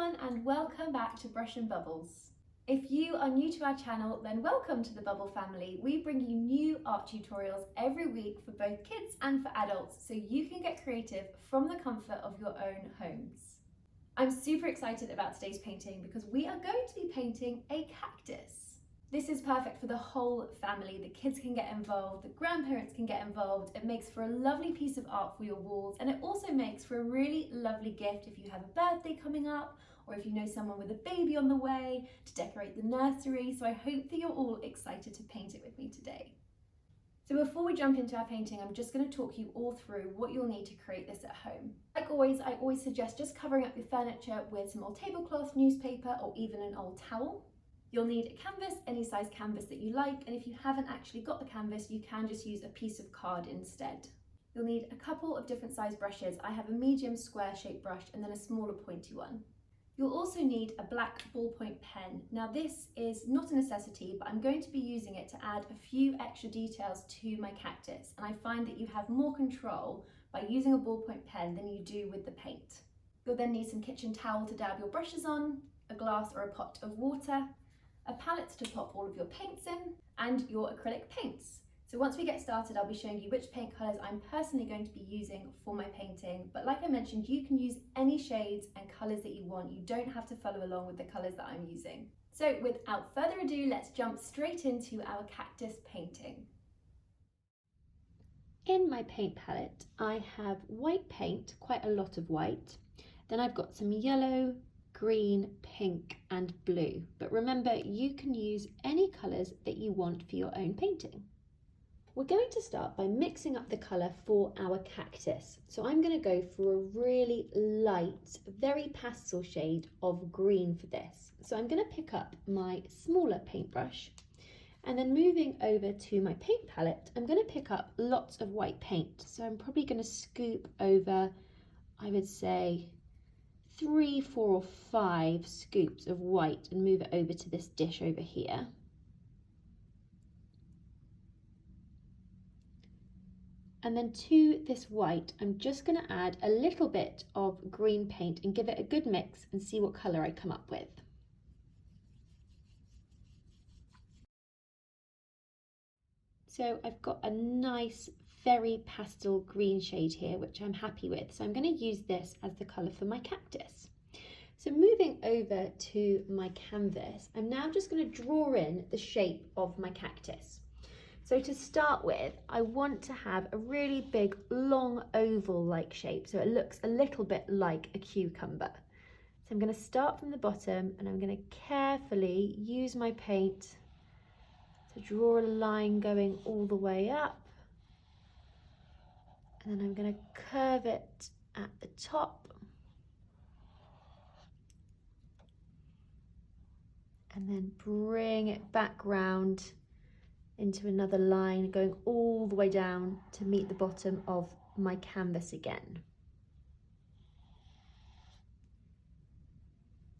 everyone and welcome back to Brush and Bubbles. If you are new to our channel, then welcome to the Bubble family. We bring you new art tutorials every week for both kids and for adults so you can get creative from the comfort of your own homes. I'm super excited about today's painting because we are going to be painting a cactus. This is perfect for the whole family. The kids can get involved, the grandparents can get involved. It makes for a lovely piece of art for your walls, and it also makes for a really lovely gift if you have a birthday coming up or if you know someone with a baby on the way, to decorate the nursery. So I hope that you're all excited to paint it with me today. So before we jump into our painting, I'm just going to talk you all through what you'll need to create this at home. Like always, I always suggest just covering up your furniture with some old tablecloth, newspaper, or even an old towel. You'll need a canvas, any size canvas that you like, and if you haven't actually got the canvas, you can just use a piece of card instead. You'll need a couple of different size brushes. I have a medium square shaped brush and then a smaller pointy one. You'll also need a black ballpoint pen. Now this is not a necessity, but I'm going to be using it to add a few extra details to my cactus, and I find that you have more control by using a ballpoint pen than you do with the paint. You'll then need some kitchen towel to dab your brushes on, a glass or a pot of water, a palette to pop all of your paints in, and your acrylic paints. So once we get started, I'll be showing you which paint colours I'm personally going to be using for my painting. But like I mentioned, you can use any shades and colours that you want. You don't have to follow along with the colours that I'm using. So without further ado, let's jump straight into our cactus painting. In my paint palette, I have white paint, quite a lot of white. Then I've got some yellow, green, pink and blue. But remember, you can use any colours that you want for your own painting. We're going to start by mixing up the colour for our cactus. So I'm going to go for a really light, very pastel shade of green for this. So I'm going to pick up my smaller paintbrush, and then moving over to my paint palette, I'm going to pick up lots of white paint. So I'm probably going to scoop over, I would say, 3, 4 or 5 scoops of white and move it over to this dish over here. And then to this white, I'm just going to add a little bit of green paint and give it a good mix and see what colour I come up with. So I've got a nice, very pastel green shade here, which I'm happy with. So I'm going to use this as the colour for my cactus. So moving over to my canvas, I'm now just going to draw in the shape of my cactus. So to start with, I want to have a really big, long oval-like shape, so it looks a little bit like a cucumber. So I'm going to start from the bottom and I'm going to carefully use my paint to draw a line going all the way up. And then I'm going to curve it at the top. And then bring it back round into another line, going all the way down to meet the bottom of my canvas again.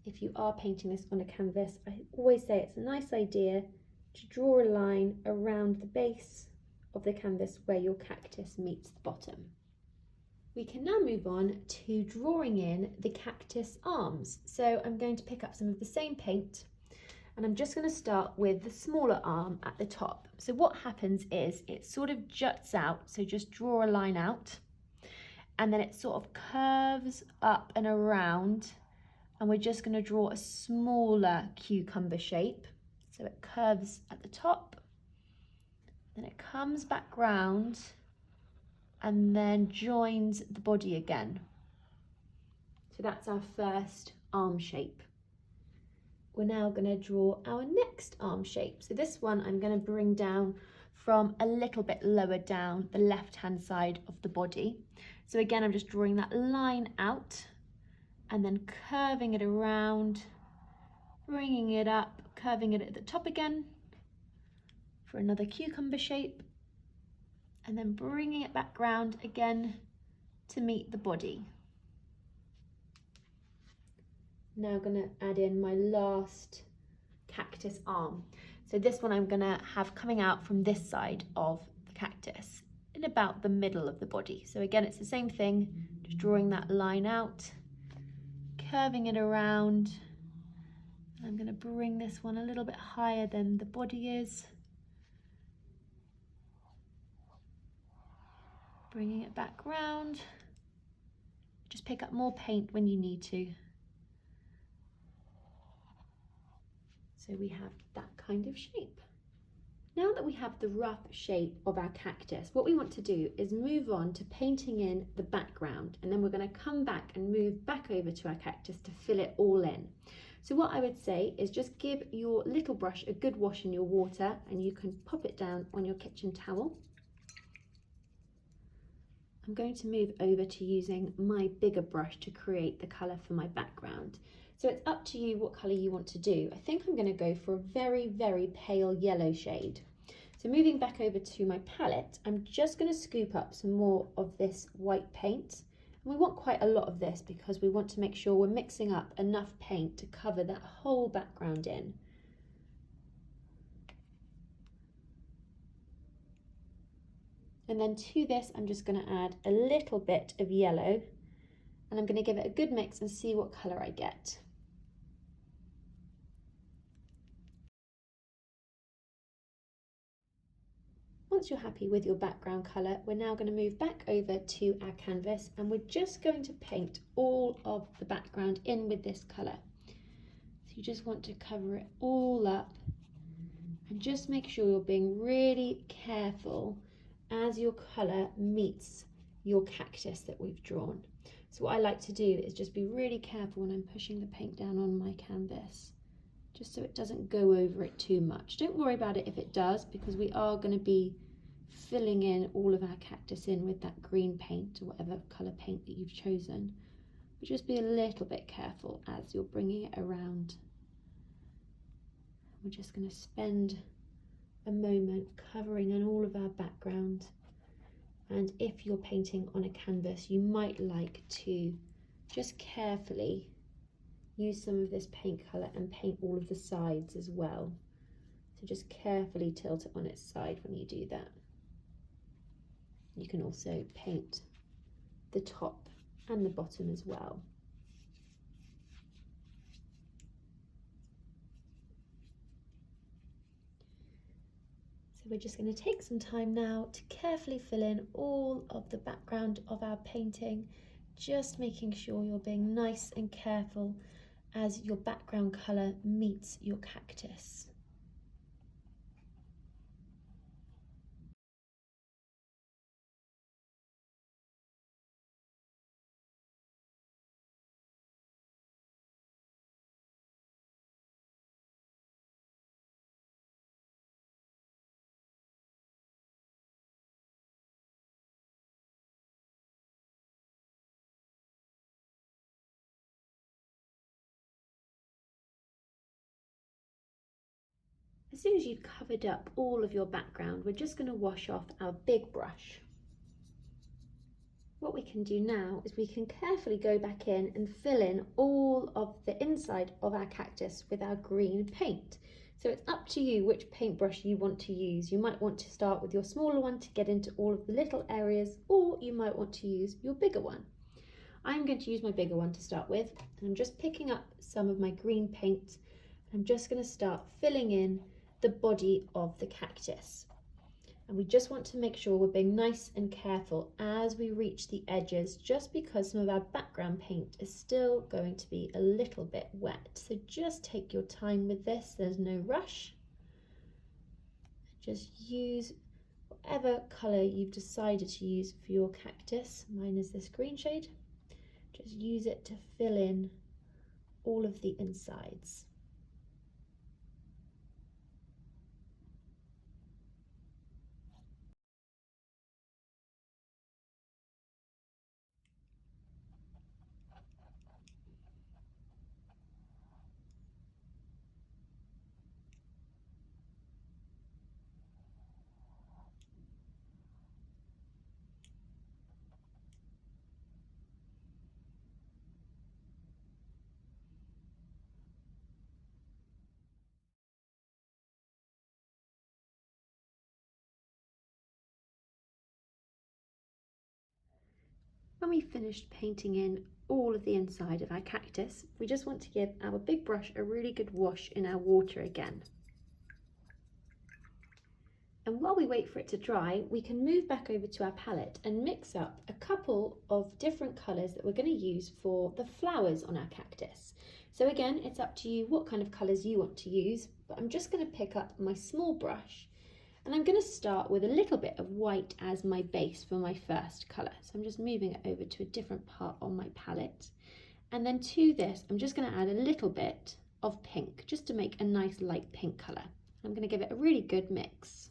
If you are painting this on a canvas, I always say it's a nice idea to draw a line around the base of the canvas where your cactus meets the bottom. We can now move on to drawing in the cactus arms. So I'm going to pick up some of the same paint, and I'm just going to start with the smaller arm at the top. So what happens is it sort of juts out, so just draw a line out, and then it sort of curves up and around, and we're just going to draw a smaller cucumber shape. So it curves at the top, then it comes back round, and then joins the body again. So that's our first arm shape. We're now going to draw our next arm shape. So this one I'm going to bring down from a little bit lower down the left-hand side of the body. So again, I'm just drawing that line out and then curving it around, bringing it up, curving it at the top again for another cucumber shape, and then bringing it back round again to meet the body. Now going to add in my last cactus arm. So this one I'm going to have coming out from this side of the cactus in about the middle of the body. So again, it's the same thing, just drawing that line out, curving it around. I'm going to bring this one a little bit higher than the body is. Bringing it back round. Just pick up more paint when you need to. So we have that kind of shape. Now that we have the rough shape of our cactus, what we want to do is move on to painting in the background, and then we're going to come back and move back over to our cactus to fill it all in. So what I would say is just give your little brush a good wash in your water, and you can pop it down on your kitchen towel. I'm going to move over to using my bigger brush to create the colour for my background. So it's up to you what colour you want to do. I think I'm going to go for a very, very pale yellow shade. So moving back over to my palette, I'm just going to scoop up some more of this white paint. And we want quite a lot of this because we want to make sure we're mixing up enough paint to cover that whole background in. And then to this, I'm just going to add a little bit of yellow, and I'm going to give it a good mix and see what colour I get. Once you're happy with your background colour, we're now going to move back over to our canvas, and we're just going to paint all of the background in with this colour. So you just want to cover it all up and just make sure you're being really careful as your colour meets your cactus that we've drawn. So what I like to do is just be really careful when I'm pushing the paint down on my canvas, just so it doesn't go over it too much. Don't worry about it if it does, because we are going to be filling in all of our cactus in with that green paint or whatever colour paint that you've chosen. But just be a little bit careful as you're bringing it around. We're just going to spend a moment covering in all of our background, and if you're painting on a canvas, you might like to just carefully use some of this paint colour and paint all of the sides as well. So just carefully tilt it on its side when you do that. You can also paint the top and the bottom as well. So we're just going to take some time now to carefully fill in all of the background of our painting, just making sure you're being nice and careful as your background colour meets your cactus. As soon as you've covered up all of your background, we're just going to wash off our big brush. What we can do now is we can carefully go back in and fill in all of the inside of our cactus with our green paint. So it's up to you which paintbrush you want to use. You might want to start with your smaller one to get into all of the little areas, or you might want to use your bigger one. I'm going to use my bigger one to start with, and I'm just picking up some of my green paint. I'm just going to start filling in the body of the cactus. And we just want to make sure we're being nice and careful as we reach the edges, just because some of our background paint is still going to be a little bit wet. So just take your time with this, there's no rush. Just use whatever colour you've decided to use for your cactus. Mine is this green shade. Just use it to fill in all of the insides. When we finished painting in all of the inside of our cactus, we just want to give our big brush a really good wash in our water again. And while we wait for it to dry, we can move back over to our palette and mix up a couple of different colours that we're going to use for the flowers on our cactus. So again, it's up to you what kind of colours you want to use, but I'm just going to pick up my small brush and I'm going to start with a little bit of white as my base for my first colour. So I'm just moving it over to a different part on my palette. And then to this, I'm just going to add a little bit of pink, just to make a nice light pink colour. I'm going to give it a really good mix.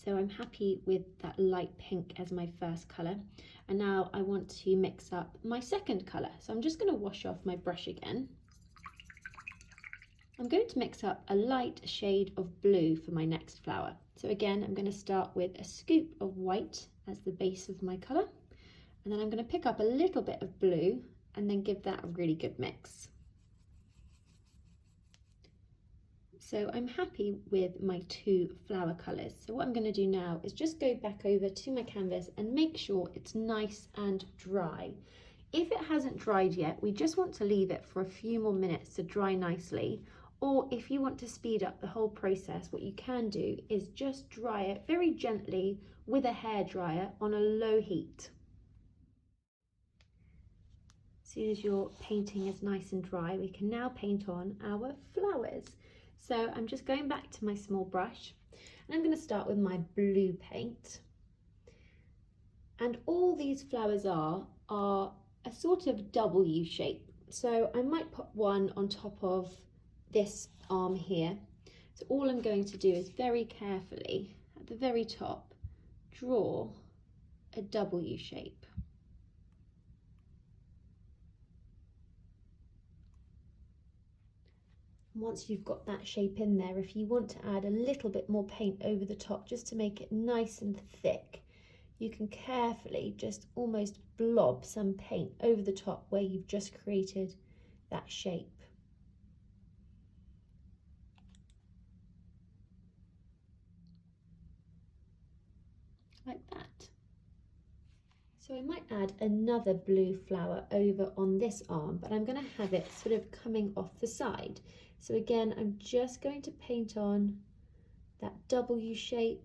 So I'm happy with that light pink as my first colour. And now I want to mix up my second colour. So I'm just going to wash off my brush again. I'm going to mix up a light shade of blue for my next flower. So again, I'm going to start with a scoop of white as the base of my colour. And then I'm going to pick up a little bit of blue and then give that a really good mix. So I'm happy with my two flower colours. So what I'm going to do now is just go back over to my canvas and make sure it's nice and dry. If it hasn't dried yet, we just want to leave it for a few more minutes to dry nicely. Or if you want to speed up the whole process, what you can do is just dry it very gently with a hairdryer on a low heat. As soon as your painting is nice and dry, we can now paint on our flowers. So I'm just going back to my small brush and I'm going to start with my blue paint. And all these flowers are a sort of W shape. So I might put one on top of this arm here. So all I'm going to do is very carefully at the very top draw a W shape. Once you've got that shape in there, if you want to add a little bit more paint over the top just to make it nice and thick, you can carefully just almost blob some paint over the top where you've just created that shape. Like that. So I might add another blue flower over on this arm, but I'm going to have it sort of coming off the side. So again, I'm just going to paint on that W shape.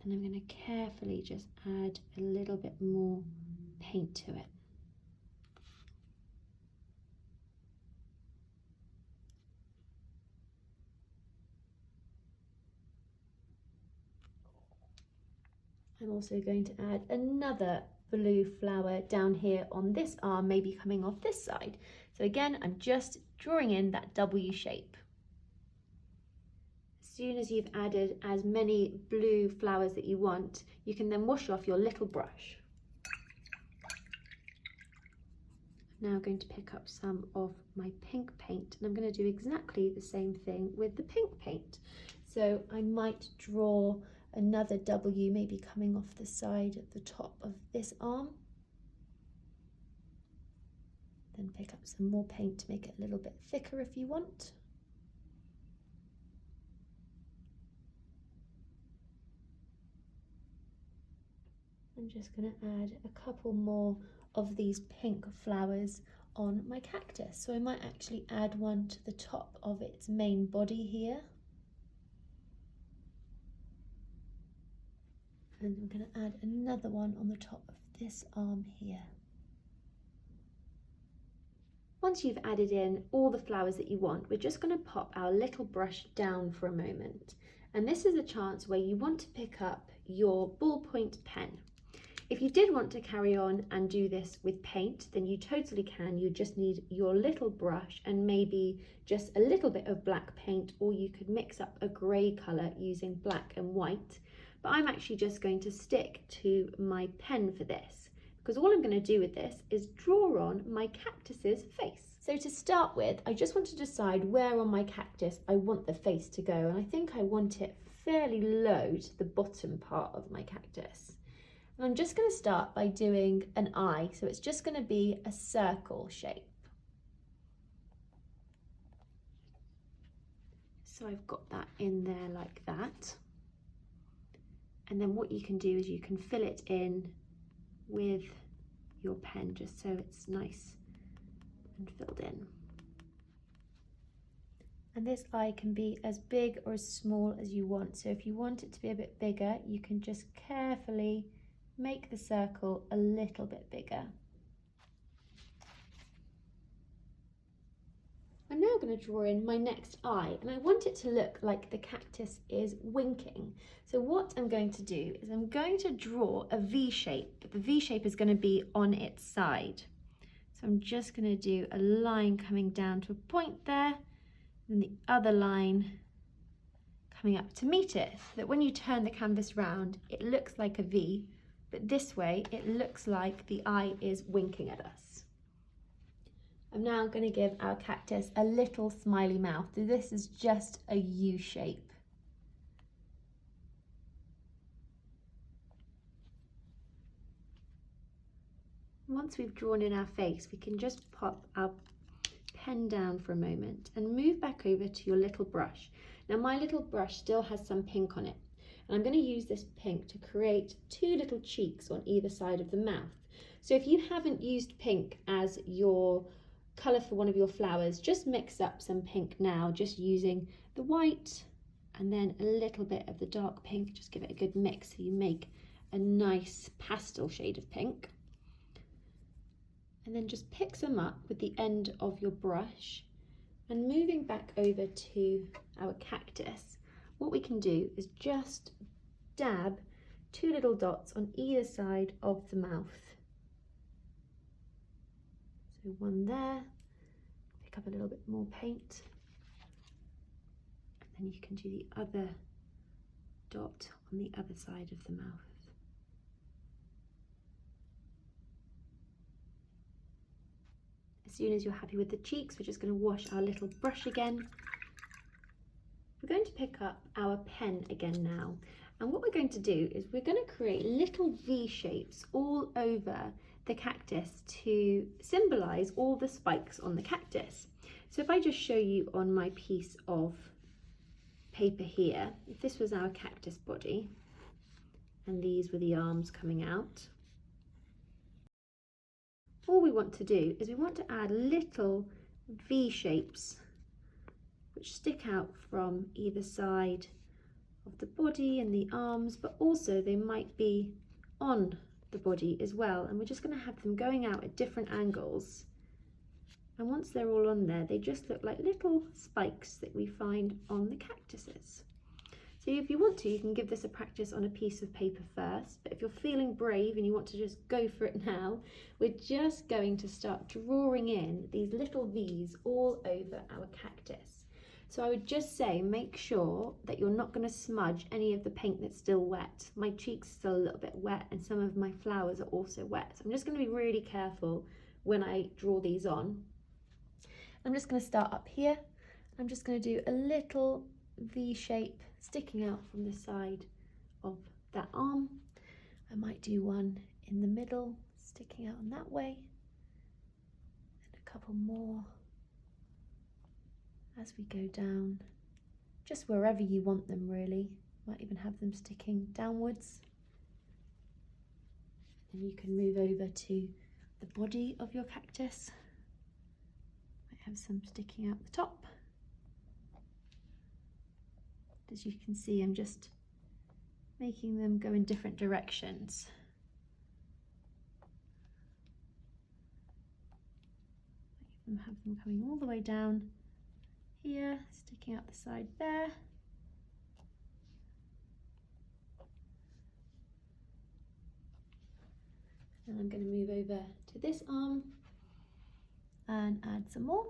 And I'm going to carefully just add a little bit more paint to it. I'm also going to add another blue flower down here on this arm, maybe coming off this side. So again, I'm just drawing in that W shape. As soon as you've added as many blue flowers that you want, you can then wash off your little brush. I'm now going to pick up some of my pink paint and I'm going to do exactly the same thing with the pink paint. So I might draw another W maybe coming off the side at the top of this arm. Then pick up some more paint to make it a little bit thicker if you want. I'm just going to add a couple more of these pink flowers on my cactus. So I might actually add one to the top of its main body here. And I'm going to add another one on the top of this arm here. Once you've added in all the flowers that you want, we're just going to pop our little brush down for a moment. And this is a chance where you want to pick up your ballpoint pen. If you did want to carry on and do this with paint, then you totally can. You just need your little brush and maybe just a little bit of black paint, or you could mix up a grey colour using black and white. But I'm actually just going to stick to my pen for this, because all I'm going to do with this is draw on my cactus's face. So to start with, I just want to decide where on my cactus I want the face to go, and I think I want it fairly low to the bottom part of my cactus. And I'm just going to start by doing an eye, so it's just going to be a circle shape. So I've got that in there like that. And then what you can do is you can fill it in with your pen just so it's nice and filled in. And this eye can be as big or as small as you want. So if you want it to be a bit bigger, you can just carefully make the circle a little bit bigger. I'm now going to draw in my next eye, and I want it to look like the cactus is winking. So what I'm going to do is I'm going to draw a V shape, but the V shape is going to be on its side. So I'm just going to do a line coming down to a point there, and the other line coming up to meet it, so that when you turn the canvas round, it looks like a V, but this way it looks like the eye is winking at us. I'm now going to give our cactus a little smiley mouth. So this is just a U shape. Once we've drawn in our face, we can just pop our pen down for a moment and move back over to your little brush. Now my little brush still has some pink on it, and I'm going to use this pink to create two little cheeks on either side of the mouth. So if you haven't used pink as your colour for one of your flowers, just mix up some pink now, just using the white and then a little bit of the dark pink. Just give it a good mix so you make a nice pastel shade of pink. And then just pick some up with the end of your brush, and moving back over to our cactus, what we can do is just dab two little dots on either side of the mouth. So one there, pick up a little bit more paint, and then you can do the other dot on the other side of the mouth. As soon as you're happy with the cheeks, we're just going to wash our little brush again. We're going to pick up our pen again now, and what we're going to do is we're going to create little V shapes all over the cactus to symbolise all the spikes on the cactus. So if I just show you on my piece of paper here, if this was our cactus body and these were the arms coming out, all we want to do is we want to add little V shapes which stick out from either side of the body and the arms, but also they might be on the body as well, and we're just going to have them going out at different angles. And once they're all on there, they just look like little spikes that we find on the cactuses. So if you want to, you can give this a practice on a piece of paper first, but if you're feeling brave and you want to just go for it now, we're just going to start drawing in these little V's all over our cactus. So I would just say, make sure that you're not going to smudge any of the paint that's still wet. My cheeks are still a little bit wet, and some of my flowers are also wet. So I'm just going to be really careful when I draw these on. I'm just going to start up here. I'm just going to do a little V shape sticking out from the side of that arm. I might do one in the middle sticking out in that way, and a couple more as we go down, just wherever you want them really. Might even have them sticking downwards. And you can move over to the body of your cactus. Might have some sticking out the top. As you can see, I'm just making them go in different directions. I even have them coming all the way down here, sticking out the side there. And I'm going to move over to this arm and add some more.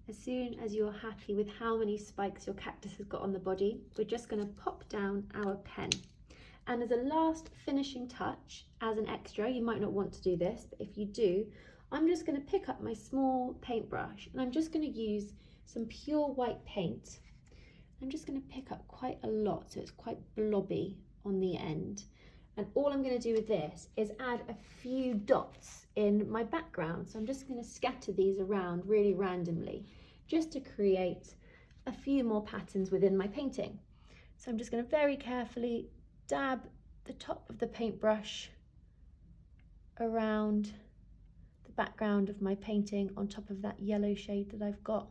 As soon as you're happy with how many spikes your cactus has got on the body, we're just going to pop down our pen. And as a last finishing touch, as an extra, you might not want to do this, but if you do, I'm just going to pick up my small paintbrush and I'm just going to use some pure white paint. I'm just going to pick up quite a lot so it's quite blobby on the end. And all I'm going to do with this is add a few dots in my background. So I'm just going to scatter these around really randomly, just to create a few more patterns within my painting. So I'm just going to very carefully dab the top of the paintbrush around the background of my painting on top of that yellow shade that I've got.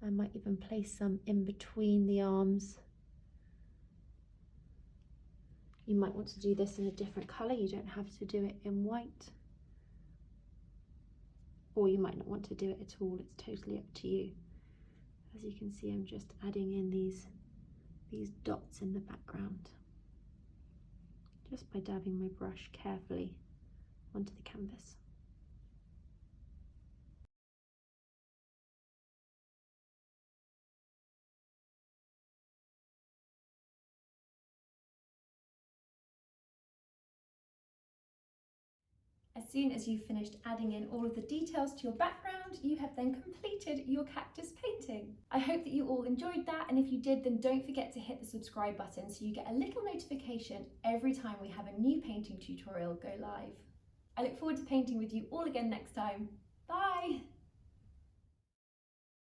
I might even place some in between the arms. You might want to do this in a different colour, you don't have to do it in white. Or you might not want to do it at all, it's totally up to you. As you can see, I'm just adding in these dots in the background, just by dabbing my brush carefully onto the canvas. As soon as you've finished adding in all of the details to your background, you have then completed your cactus painting. I hope that you all enjoyed that, and if you did, then don't forget to hit the subscribe button so you get a little notification every time we have a new painting tutorial go live. I look forward to painting with you all again next time. Bye!